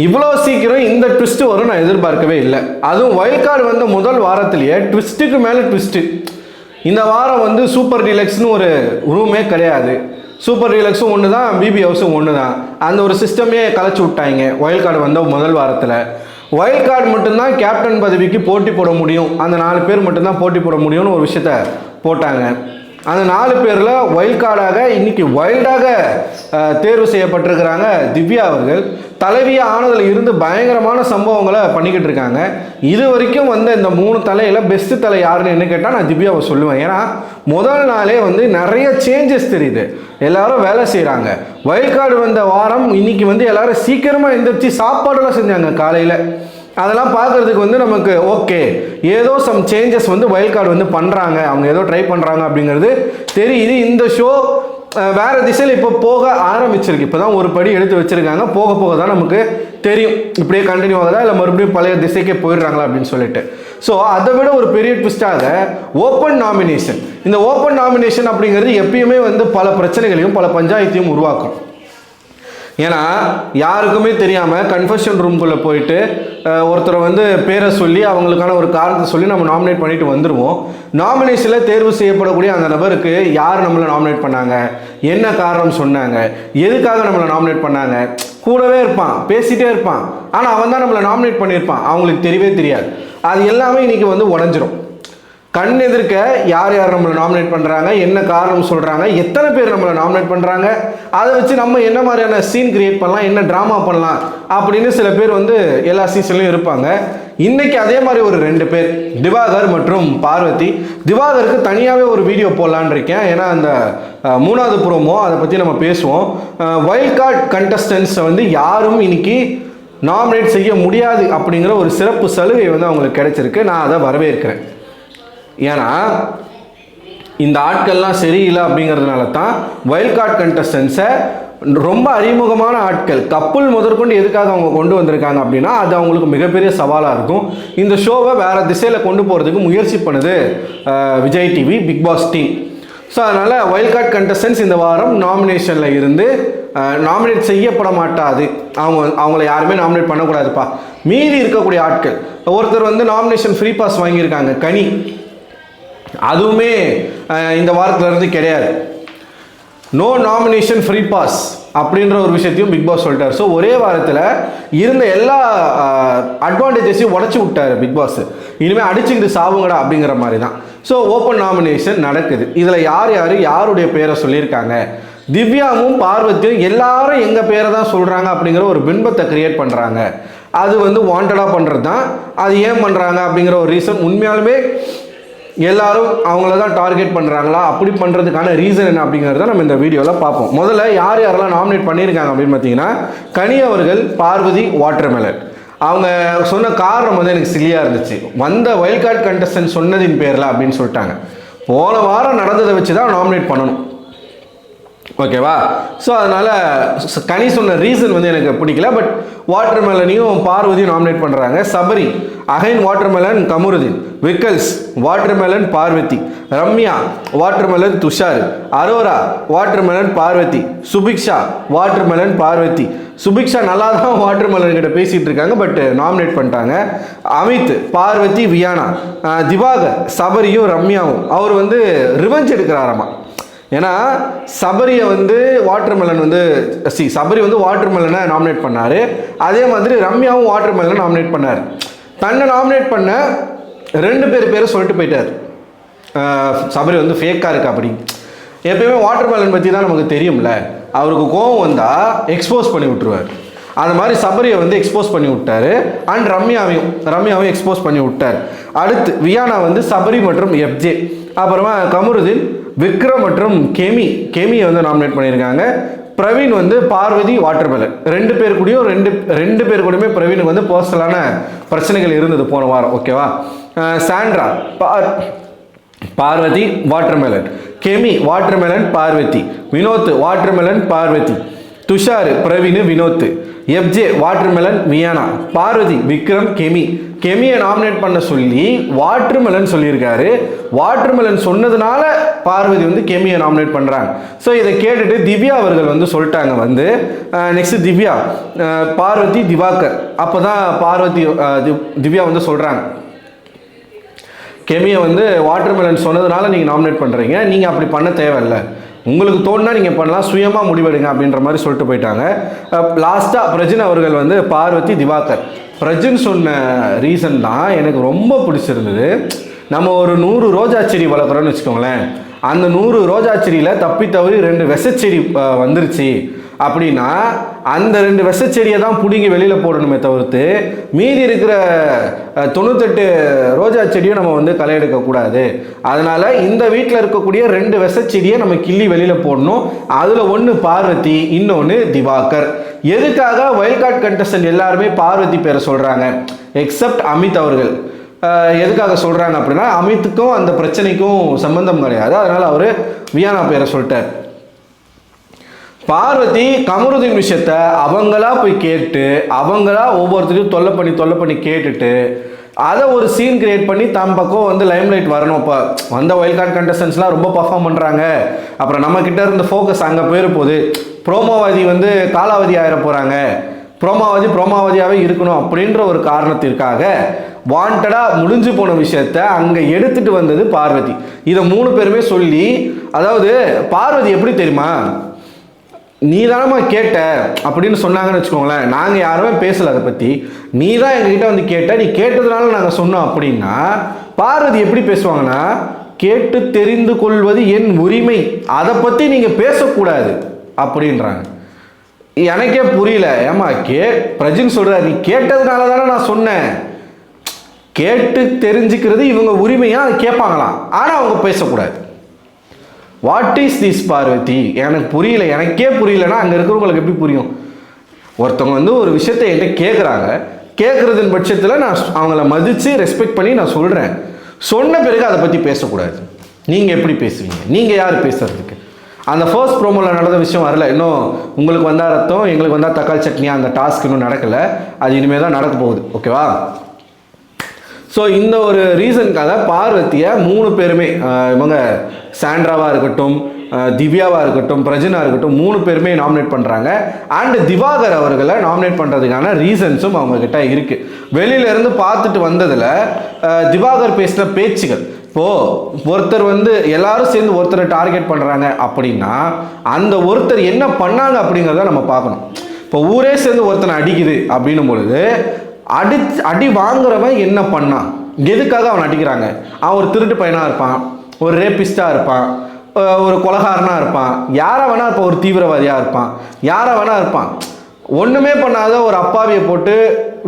இவ்வளோ சீக்கிரம் இந்த ட்விஸ்ட் வரும் நான் எதிர்பார்க்கவே இல்லை. அதுவும் வைல்ட் கார்டு வந்த முதல் வாரத்திலேயே ட்விஸ்ட்டுக்கு மேலே ட்விஸ்ட்டு. இந்த வாரம் வந்து சூப்பர் டீலக்ஸ்னு ஒரு ரூமே கிடையாது. சூப்பர் டீலக்ஸும் ஒன்று தான், பிபி ஹவுஸும் ஒன்று தான். அந்த ஒரு சிஸ்டமே கலைச்சி விட்டாங்க வைல்ட் கார்டு வந்த முதல் வாரத்தில். வைல்ட் கார்டு மட்டும்தான் கேப்டன் பதவிக்கு போட்டி போட முடியும், அந்த 4 பேர் மட்டும்தான் போட்டி போட முடியும்னு ஒரு விஷயத்த போட்டாங்க. அந்த 4 பேரில் வைல்ட் கார்டாக இன்னைக்கு வைல்டாக தேர்வு செய்யப்பட்டிருக்கிறாங்க திவ்யா அவர்கள். தலைவியாக ஆனதில் இருந்து பயங்கரமான சம்பவங்களை பண்ணிக்கிட்டு இருக்காங்க. இது வரைக்கும் வந்து இந்த 3 தலையில் பெஸ்ட்டு தலை யாருன்னு என்ன கேட்டால் நான் திவ்யாவை சொல்லுவேன். ஏன்னா முதல் நாளே வந்து நிறைய சேஞ்சஸ் தெரியுது, எல்லாரும் வேலை செய்கிறாங்க. வைல்ட் கார்டு வந்த வாரம் இன்னைக்கு வந்து எல்லாரும் சீக்கிரமாக எந்திரிச்சு சாப்பாடெல்லாம் செஞ்சாங்க காலையில். அதெல்லாம் பார்க்குறதுக்கு வந்து நமக்கு ஓகே, ஏதோ சம் சேஞ்சஸ் வந்து வைல்ட் கார்டு வந்து பண்ணுறாங்க, அவங்க ஏதோ ட்ரை பண்ணுறாங்க அப்படிங்கிறது தெரியுது. இந்த ஷோ வேறு திசையில் இப்போ போக ஆரம்பிச்சிருக்கு. இப்போ தான் ஒரு படி எடுத்து வச்சுருக்காங்க. போக போக தான் நமக்கு தெரியும் இப்படியே கண்டினியூ ஆகுதா இல்லை மறுபடியும் பழைய திசைக்கே போயிடுறாங்களா அப்படின்னு சொல்லிட்டு. ஸோ அதை விட ஒரு பெரிய ட்விஸ்டாக ஓப்பன் நாமினேஷன். இந்த ஓப்பன் நாமினேஷன் அப்படிங்கிறது எப்பயுமே வந்து பல பிரச்சனைகளையும் பல பஞ்சாயத்தையும் உருவாக்கும். ஏன்னா யாருக்குமே தெரியாமல் கன்ஃபெஷன் ரூம்குள்ளே போயிட்டு ஒருத்தரை வந்து பேரை சொல்லி அவங்களுக்கான ஒரு காரணத்தை சொல்லி நம்ம நாமினேட் பண்ணிட்டு வந்துடுவோம். நாமினேஷனில் தேர்வு செய்யப்படக்கூடிய அந்த நபருக்கு யார் நம்மளை நாமினேட் பண்ணாங்க, என்ன காரணம் சொன்னாங்க, எதுக்காக நம்மளை நாமினேட் பண்ணாங்க, கூடவே இருப்பான், பேசிகிட்டே இருப்பான், ஆனால் அவன் தான் நம்மளை நாமினேட் பண்ணியிருப்பான், அவங்களுக்கு தெரியவே தெரியாது. அது எல்லாமே இன்றைக்கி வந்து உடஞ்சிரும். கண் எதிர்க்க யார் யார் நம்மளை நாமினேட் பண்ணுறாங்க, என்ன காரணம் சொல்கிறாங்க, எத்தனை பேர் நம்மளை நாமினேட் பண்ணுறாங்க, அதை வச்சு நம்ம என்ன மாதிரியான சீன் கிரியேட் பண்ணலாம், என்ன ட்ராமா பண்ணலாம் அப்படின்னு சில பேர் வந்து எல்லா சீசன்லையும் இருப்பாங்க. இன்றைக்கி அதே மாதிரி ஒரு 2 பேர், திவாகர் மற்றும் பார்வதி. திவாகருக்கு தனியாகவே ஒரு வீடியோ போடலான்னு இருக்கேன். ஏன்னா அந்த 3வது ப்ரோமோ அதை பற்றி நம்ம பேசுவோம். வைல்ட் கார்டு கண்டஸ்டன்ஸை வந்து யாரும் இன்னைக்கு நாமினேட் செய்ய முடியாது அப்படிங்கிற ஒரு சிறப்பு சலுகை வந்து அவங்களுக்கு கிடைச்சிருக்கு. நான் அதை வரவேற்கிறேன். ஏன்னா இந்த ஆட்கள்லாம் சரியில்லை அப்படிங்கிறதுனால தான் வைல்ட் கார்டு கண்டஸ்டன்ஸை ரொம்ப அறிமுகமான ஆட்கள் கப்புள் முதற்கொண்டு எதுக்காக அவங்க கொண்டு வந்திருக்காங்க அப்படின்னா அது அவங்களுக்கு மிகப்பெரிய சவாலாக இருக்கும். இந்த ஷோவை வேறு திசையில் கொண்டு போகிறதுக்கு முயற்சி பண்ணுது Vijay TV Bigg Boss team. So அதனால் வைல்ட் கார்டு கண்டஸ்டன்ஸ் இந்த வாரம் நாமினேஷனில் இருந்து நாமினேட் செய்யப்பட மாட்டாது. அவங்கள யாருமே நாமினேட் பண்ணக்கூடாதுப்பா. மீதி இருக்கக்கூடிய ஆட்கள், ஒருத்தர் வந்து நாமினேஷன் ஃப்ரீ பாஸ் வாங்கியிருக்காங்க, கனி, அதுவுமே இந்த வாரத்திலிருந்து கிடையாது. நோ நாமினேஷன் ஃப்ரீ பாஸ் அப்படின்ற ஒரு விஷயத்தையும் பிக் பாஸ் சொல்லிட்டார். ஸோ ஒரே வாரத்தில் இருந்த எல்லா அட்வான்டேஜஸையும் உடச்சி விட்டார் பிக் பாஸ். இனிமேல் அடிச்சுக்கிட்டு சாவுங்கடா அப்படிங்கிற மாதிரி தான். ஸோ ஓப்பன் நாமினேஷன் நடக்குது. இதில் யார் யாருடைய பேரை சொல்லியிருக்காங்க, திவ்யாவும் பார்வதியும் எல்லாரும் எங்கள் பேரை தான் சொல்கிறாங்க அப்படிங்கிற ஒரு பின்பத்தை கிரியேட் பண்ணுறாங்க. அது வந்து வாண்டடாக பண்ணுறது தான். அது ஏன் பண்ணுறாங்க அப்படிங்கிற ஒரு ரீசன், உண்மையாலுமே எல்லாரும் அவங்கள தான் டார்கெட் பண்ணுறாங்களா, அப்படி பண்ணுறதுக்கான ரீசன் என்ன அப்படிங்கிறத நம்ம இந்த வீடியோவில் பார்ப்போம். முதல்ல யாரெல்லாம் நாமினேட் பண்ணியிருக்காங்க அப்படின்னு பார்த்தீங்கன்னா, கனி அவர்கள், பார்வதி, வாட்டர்மெலன். அவங்க சொன்ன காரணம் வந்து எனக்கு சிலியாக இருந்துச்சு. வந்த வைல்ட் கார்டு கண்டஸ்டன்ட் சொன்னதின் பேரில் அப்படின்னு சொல்லிட்டாங்க. போன வாரம் நடந்ததை வச்சு தான் நாமினேட் பண்ணணும், ஓகேவா? ஸோ அதனால் கனி சொன்ன ரீசன் வந்து எனக்கு பிடிக்கல. பட் வாட்டர்மெலனையும் பார்வதியும் நாமினேட் பண்ணுறாங்க. Sabari again watermelon Kamarudeen, Vikkals watermelon Parvathi, Ramya watermelon Tushar, Aurora watermelon Parvathi, Subiksha watermelon Parvathi. Subiksha நல்லா தான் வாட்டர்மெலன் கிட்ட பேசிகிட்டு இருக்காங்க, பட் நாமினேட் பண்ணிட்டாங்க. அமித், பார்வதி, வியானா, திவாகர், சபரியும் ரம்யாவும். அவர் வந்து ரிவெஞ்ச் எடுக்கிறாராமா. ஏன்னா சபரியை வந்து வாட்டர்மெலன் வந்து சபரி வந்து வாட்டர்மெலனை நாமினேட் பண்ணார். அதே மாதிரி ரம்யாவும் வாட்டர்மெலனை நாமினேட் பண்ணார். தன்னை நாமினேட் பண்ண 2 பேரை சொல்லிட்டு போயிட்டார். சபரி வந்து ஃபேக்காக இருக்கா அப்படி. எப்பயுமே வாட்டர்மெலன் பற்றி தான் நமக்கு தெரியும்ல, அவருக்கு கோவம் வந்தால் எக்ஸ்போஸ் பண்ணி விட்டுருவார். அந்த மாதிரி சபரியை வந்து எக்ஸ்போஸ் பண்ணி விட்டார். அண்ட் ரம்யாவையும் எக்ஸ்போஸ் பண்ணி விட்டார். அடுத்து வியானா வந்து சபரி மற்றும் எஃப்ஜே, அப்புறமா கமருதீன், விக்ரம் மற்றும் கெமியை வந்து நாமினேட் பண்ணியிருக்காங்க. பிரவீன் வந்து பார்வதி, வாட்டர்மெலன். 2 பேர் கூடயும் ரெண்டு பேர் கூடயுமே பிரவீனுக்கு வந்து பர்சனலான பிரச்சனைகள் இருந்தது போன வாரம், ஓகேவா? Sandra Parvathi watermelon, Kemi watermelon Parvathi, Vinoth watermelon Parvathi, Tushar Praveen Vinoth, FJ watermelon Viyana, Parvathi Vikram கெமியை nominate பண்ண சொல்லி வாட்டர்மெலன் சொல்லியிருக்காரு. வாட்டர்மெலன் சொன்னதுனால பார்வதி வந்து கெமியை நாமினேட் பண்ணுறாங்க. ஸோ இதை கேட்டுட்டு திவ்யா அவர்கள் வந்து சொல்லிட்டாங்க வந்து நெக்ஸ்ட் திவ்யா பார்வதி திவாகர். அப்போ தான் பார்வதி திவ்யா வந்து சொல்கிறாங்க, கெமியை வந்து வாட்டர்மெலன் சொன்னதுனால நீங்கள் நாமினேட் பண்ணுறீங்க, நீங்கள் அப்படி பண்ண தேவையில்லை, உங்களுக்கு தோணுனா நீங்கள் பண்ணலாம், சுயமாக முடிவெடுங்க அப்படின்ற மாதிரி சொல்லிட்டு போயிட்டாங்க. லாஸ்ட்டாக பிரஜின் அவர்கள் வந்து பார்வதி திவாகர். பிரஜின் சொன்ன ரீசன் தான் எனக்கு ரொம்ப பிடிச்சிருந்தது. நம்ம ஒரு 100 ரோஜா செடி வளர்க்குறோன்னு வச்சுக்கோங்களேன், அந்த 100 ரோஜா செடியில் தப்பி தவறி 2 விஷச்செடி வந்துருச்சு அப்படின்னா அந்த 2 விஷச்செடியை தான் பிடிங்கி வெளியில் போடணுமே தவிர்த்து மீதி இருக்கிற 98 ரோஜா செடியை நம்ம வந்து களை எடுக்கக்கூடாது. அதனால் இந்த வீட்டில் இருக்கக்கூடிய 2 விஷச்செடியை நம்ம கிள்ளி வெளியில் போடணும். அதில் ஒன்று பார்வதி, இன்னொன்று திவாகர். எதுக்காக வைல்ட் கார்டு கண்டஸ்டன்ட் எல்லாருமே பார்வதி பேரை சொல்கிறாங்க எக்ஸப்ட் அமித் அவர்கள்? எதுக்காக சொல்கிறாங்க அப்படின்னா அமித்துக்கும் அந்த பிரச்சனைக்கும் சம்பந்தம் கிடையாது, அதனால் அவர் வியானா பேரை சொல்லிட்டார். பார்வதி கமருதீன் விஷயத்த அவங்களா போய் கேட்டு அவங்களா ஒவ்வொருத்தரையும் தொல்லை பண்ணி கேட்டுட்டு அதை ஒரு சீன் கிரியேட் பண்ணி தம் பக்கம் வந்து லைம் லைட் வரணும். இப்போ வந்த வைல்ட் கார்டு கண்டஸ்டன்ஸ்லாம் ரொம்ப பர்ஃபார்ம் பண்ணுறாங்க, அப்புறம் நம்மக்கிட்ட இருந்த ஃபோக்கஸ் அங்கே போயிட போகுது, ப்ரோமோவாதி வந்து காலாவதி ஆயிட போகிறாங்க, ப்ரோமாவதியாகவே இருக்கணும் அப்படின்ற ஒரு காரணத்திற்காக வாண்டடாக முடிஞ்சு போன விஷயத்த அங்கே எடுத்துகிட்டு வந்தது பார்வதி. இதை 3 பேருமே சொல்லி, அதாவது பார்வதி எப்படி தெரியுமா, நீ தானம்மா கேட்ட அப்படின்னு சொன்னாங்கன்னு வச்சுக்கோங்களேன், நாங்கள் யாருமே பேசலை அதை பற்றி, நீ தான் எங்ககிட்ட வந்து கேட்ட, நீ கேட்டதுனால நாங்கள் சொன்னோம் அப்படின்னா பார்வதி எப்படி பேசுவாங்கன்னா, கேட்டு தெரிந்து கொள்வது என் உரிமை, அதை பற்றி நீங்கள் பேசக்கூடாது அப்படின்றாங்க. எனக்கே புரியல, ஏமா பிரஜின் சொல்கிற, நீ கேட்டதுனால தானே நான் சொன்னேன், கேட்டு தெரிஞ்சுக்கிறது இவங்க உரிமையாக அதை கேட்பாங்களாம், ஆனால் அவங்க பேசக்கூடாது. What is this Parvathi? எனக்கு புரியல, எனக்கே புரியலன்னா அங்கே இருக்கிறவங்களுக்கு எப்படி புரியும்? ஒருத்தவங்க வந்து ஒரு விஷயத்தை என்கிட்ட கேட்குறாங்க, கேட்குறதின் பட்சத்தில் நான் அவங்கள மதித்து ரெஸ்பெக்ட் பண்ணி நான் சொல்கிறேன், சொன்ன பிறகு அதை பற்றி பேசக்கூடாது. நீங்கள் எப்படி பேசுவீங்க? நீங்கள் யார் பேசுறதுக்கு? அந்த ஃபர்ஸ்ட் ப்ரோமோவில் நடந்த விஷயம் வரல, இன்னும் உங்களுக்கு வந்தால் ரத்தம் எங்களுக்கு வந்தால் தக்காளி சட்னி, அந்த டாஸ்க் இன்னும் நடக்கலை, அது இனிமேல் தான் நடக்க போகுது. ஓகேவா? ஸோ இந்த ஒரு ரீசனுக்காக பார்வதியை 3 பேருமே, இவங்க சாண்ட்ராவாக இருக்கட்டும், திவ்யாவாக இருக்கட்டும், பிரஜனாக இருக்கட்டும், 3 பேருமே நாமினேட் பண்ணுறாங்க. அண்ட் திவாகர் அவர்களை நாமினேட் பண்ணுறதுக்கான ரீசன்ஸும் அவங்கக்கிட்ட இருக்குது. வெளியிலேருந்து பார்த்துட்டு வந்ததில் திவாகர் பேசின பேச்சுகள், இப்போது ஒருத்தர் வந்து எல்லாரும் சேர்ந்து ஒருத்தரை டார்கெட் பண்ணுறாங்க அப்படின்னா அந்த ஒருத்தர் என்ன பண்ணாங்க அப்படிங்கிறத நம்ம பார்க்கணும். இப்போ ஊரே சேர்ந்து ஒருத்தனை அடிக்குது அப்படின்னும் பொழுது அடி வாங்குறவன் என்ன பண்ணான், எதுக்காக அவன் அடிக்கிறாங்க? அவன் ஒரு திருட்டு பையனாக இருப்பான், ஒரு ரேபிஸ்டாக இருப்பான், ஒரு கொலகாரனாக இருப்பான், யாரை வேணா இருப்பான், ஒரு தீவிரவாதியாக இருப்பான், யாரை வேணா இருப்பான். ஒன்றுமே பண்ணாத ஒரு அப்பாவியை போட்டு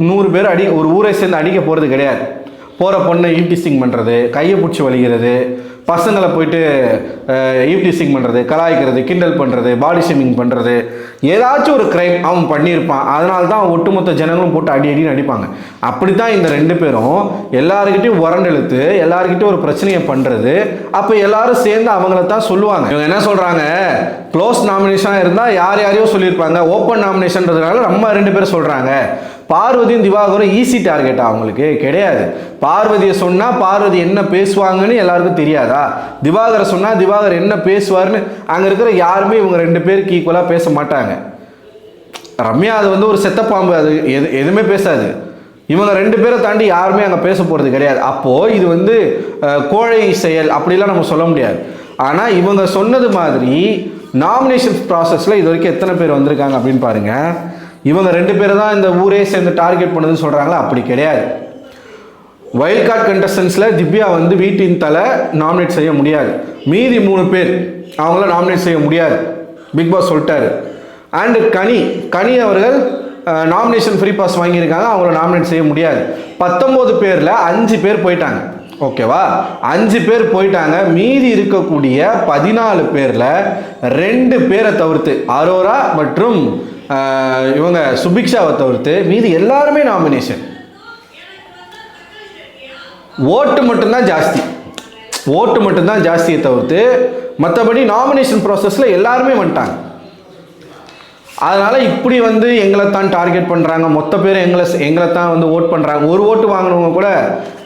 100 பேர் ஒரு ஊரை சேர்ந்து அடிக்க போகிறது கிடையாது. போகிற பொண்ணை ஈவ்டீசிங் பண்ணுறது, கையை பிடிச்சி வலிக்கிறது, பசங்களை போயிட்டு ஈவ்டீசிங் பண்ணுறது, கலாய்க்கிறது, கிண்டல் பண்ணுறது, பாடி ஷேமிங் பண்ணுறது, ஏதாச்சும் ஒரு க்ரைம் அவன் பண்ணியிருப்பான். அதனால தான் ஒட்டுமொத்த ஜனங்களும் போட்டு அடின்னு அடிப்பாங்க. அப்படி தான் இந்த 2 பேரும் எல்லாருக்கிட்டையும் உரண்டெழுத்து எல்லாருக்கிட்டையும் ஒரு பிரச்சனையை பண்ணுறது. அப்போ எல்லாரும் சேர்ந்து அவங்கள தான் சொல்லுவாங்க. இவங்க என்ன சொல்கிறாங்க, க்ளோஸ் நாமினேஷனாக இருந்தால் யாரையோ சொல்லியிருப்பாங்க, ஓப்பன் நாமினேஷன்றதுனால நம்ம 2 பேரும் சொல்கிறாங்க. பார்வதியும் திவாகரும் ஈஸி டார்கெட்டா? அவங்களுக்கு கிடையாது. பார்வதியை சொன்னால் பார்வதி என்ன பேசுவாங்கன்னு எல்லாருக்கும் தெரியாதா? திவாகரை சொன்னால் திவாகர் என்ன பேசுவார்னு அங்கே இருக்கிற யாருமே இவங்க 2 பேருக்கு ஈக்குவலாக பேச மாட்டாங்க. ரம்யா அது வந்து ஒரு செத்த பாம்பு, அது எதுவுமே பேசாது. இவங்க 2 பேரை தாண்டி யாருமே அங்கே பேச போகிறது கிடையாது. அப்போது இது வந்து கோழை செயல் அப்படிலாம் நம்ம சொல்ல முடியாது. ஆனால் இவங்க சொன்னது மாதிரி நாமினேஷன் ப்ராசஸில் இது வரைக்கும் எத்தனை பேர் வந்திருக்காங்க அப்படின்னு பாருங்கள். இவங்க 2 பேரை தான் இந்த ஊரே சேர்ந்து டார்கெட் பண்ணுதுன்னு சொல்கிறாங்களா? அப்படி கிடையாது. வைல்ட் கார்டு கண்டஸ்டன்ஸில் திவ்யா வந்து வீட்டின் தலை நாமினேட் செய்ய முடியாது. மீதி 3 பேர் அவங்கள நாமினேட் செய்ய முடியாது, பிக் பாஸ் சொல்லிட்டாரு. அண்டு கனி அவர்கள் நாமினேஷன் ஃப்ரீ பாஸ் வாங்கியிருக்காங்க, அவங்கள நாமினேட் செய்ய முடியாது. 19 பேரில் 5 பேர் போயிட்டாங்க. ஓகேவா? 5 பேர் போயிட்டாங்க. மீதி இருக்கக்கூடிய 14 பேரில் 2 பேரை தவிர்த்து, அரோரா மற்றும் இவங்க சுபிக்ஷாவை தவிர்த்து மீதி எல்லாருமே நாமினேஷன். ஓட்டு மட்டும்தான் ஜாஸ்தியை தவிர்த்து மற்றபடி நாமினேஷன் ப்ராசஸில் எல்லாருமே வந்துட்டாங்க. அதனால் இப்படி வந்து எங்களை தான் டார்கெட் பண்ணுறாங்க, மொத்த பேர் எங்களை தான் வந்து ஓட் பண்ணுறாங்க. ஒரு ஓட்டு வாங்கினவங்க கூட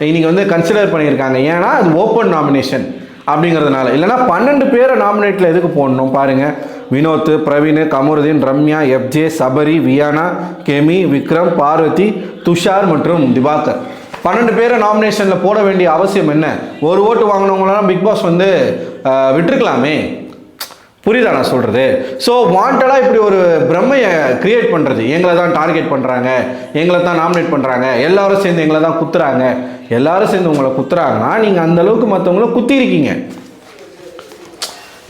இன்றைக்கி வந்து கன்சிடர் பண்ணியிருக்காங்க. ஏன்னா அது ஓப்பன் நாமினேஷன் அப்படிங்கிறதுனால. இல்லைனா 12 பேரை நாமினேட்டில் எதுக்கு போடணும் பாருங்கள். வினோத், பிரவீன், கமருதீன், ரம்யா, எஃப்ஜே, சபரி, வியானா, கெமி, விக்ரம், பார்வதி, துஷார் மற்றும் திவாகர் 12 பேரை நாமினேஷனில் போட வேண்டிய அவசியம் என்ன? ஒரு ஓட்டு வாங்கினவங்களெல்லாம் பிக் பாஸ் வந்து விட்டுருக்கலாமே. புரியுதா நான் சொல்கிறது? ஸோ வாண்டடாக இப்படி ஒரு பிரம்மையை கிரியேட் பண்ணுறது, எங்களை தான் டார்கெட் பண்ணுறாங்க, எங்களை தான் நாமினேட் பண்ணுறாங்க, எல்லாரும் சேர்ந்து எங்களை தான் குத்துறாங்க, எல்லாரும் சேர்ந்து உங்களை குத்துறாங்கன்னா நீங்கள் அந்தளவுக்கு மற்றவங்கள குத்திருக்கீங்க.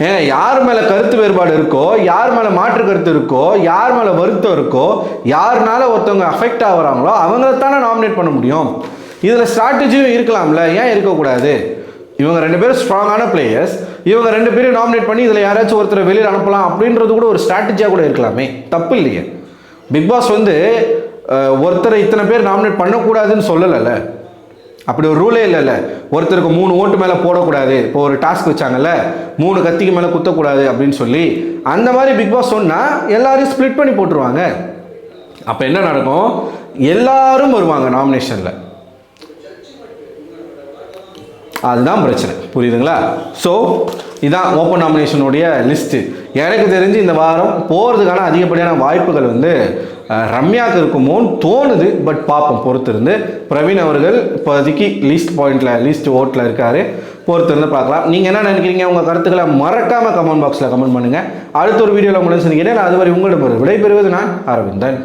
ஏங்க, யார் மேலே கருத்து வேறுபாடு இருக்கோ, யார் மேலே மாற்று கருத்து இருக்கோ, யார் மேலே வருத்தம் இருக்கோ, யாருனால ஒருத்தவங்க அஃபெக்ட் ஆகுறாங்களோ அவங்கள தானே நாமினேட் பண்ண முடியும். இதில் ஸ்ட்ராட்டஜியும் இருக்கலாம்ல, ஏன் இருக்கக்கூடாது? இவங்க 2 பேரும் ஸ்ட்ராங்கான பிளேயர்ஸ், இவங்க 2 பேரும் நாமினேட் பண்ணி இதில் யாராச்சும் ஒருத்தரை வெளியில் அனுப்பலாம் அப்படின்றது கூட ஒரு ஸ்ட்ராட்டஜியாக கூட இருக்கலாமே, தப்பு இல்லையே. பிக் பாஸ் வந்து ஒருத்தரை இத்தனை பேர் நாமினேட் பண்ணக்கூடாதுன்னு சொல்லலைல்ல, அப்படி ஒரு ரூலே இல்லைல்ல. ஒருத்தருக்கு 3 ஓட்டு மேலே போடக்கூடாது, இப்போ ஒரு டாஸ்க் வச்சாங்கல்ல 3 கத்திக்கு மேலே குத்தக்கூடாது அப்படின்னு சொல்லி, அந்த மாதிரி பிக் பாஸ் சொன்னால் எல்லாரையும் ஸ்ப்ளிட் பண்ணி போட்டுருவாங்க. அப்போ என்ன நடக்கும்? எல்லாரும் வருவாங்க நாமினேஷனில். அதுதான் பிரச்சனை, புரியுதுங்களா? ஸோ இதான் ஓப்பன் நாமினேஷனுடைய லிஸ்ட்டு. எனக்கு தெரிஞ்சு இந்த வாரம் போகிறதுக்கான அதிகப்படியான வாய்ப்புகள் வந்து ரம்யாவுக்கு இருக்குமோன்னு தோணுது. பட் பார்ப்போம், பொறுத்திருந்து. பிரவீன் அவர்கள் இப்போதைக்கு லீஸ்ட் ஓட்டில் இருக்கார், பொறுத்திருந்து பார்க்கலாம். நீங்கள் என்ன நினைக்கிறீங்க? உங்கள் கருத்துக்களை மறக்காமல் கமெண்ட் பாக்ஸில் கமெண்ட் பண்ணுங்கள். அடுத்த ஒரு வீடியோவில் உங்களை சந்திக்கிறேன். அதுவரை உங்களிடம் விடைபெறுவது நான் அரவிந்தன்.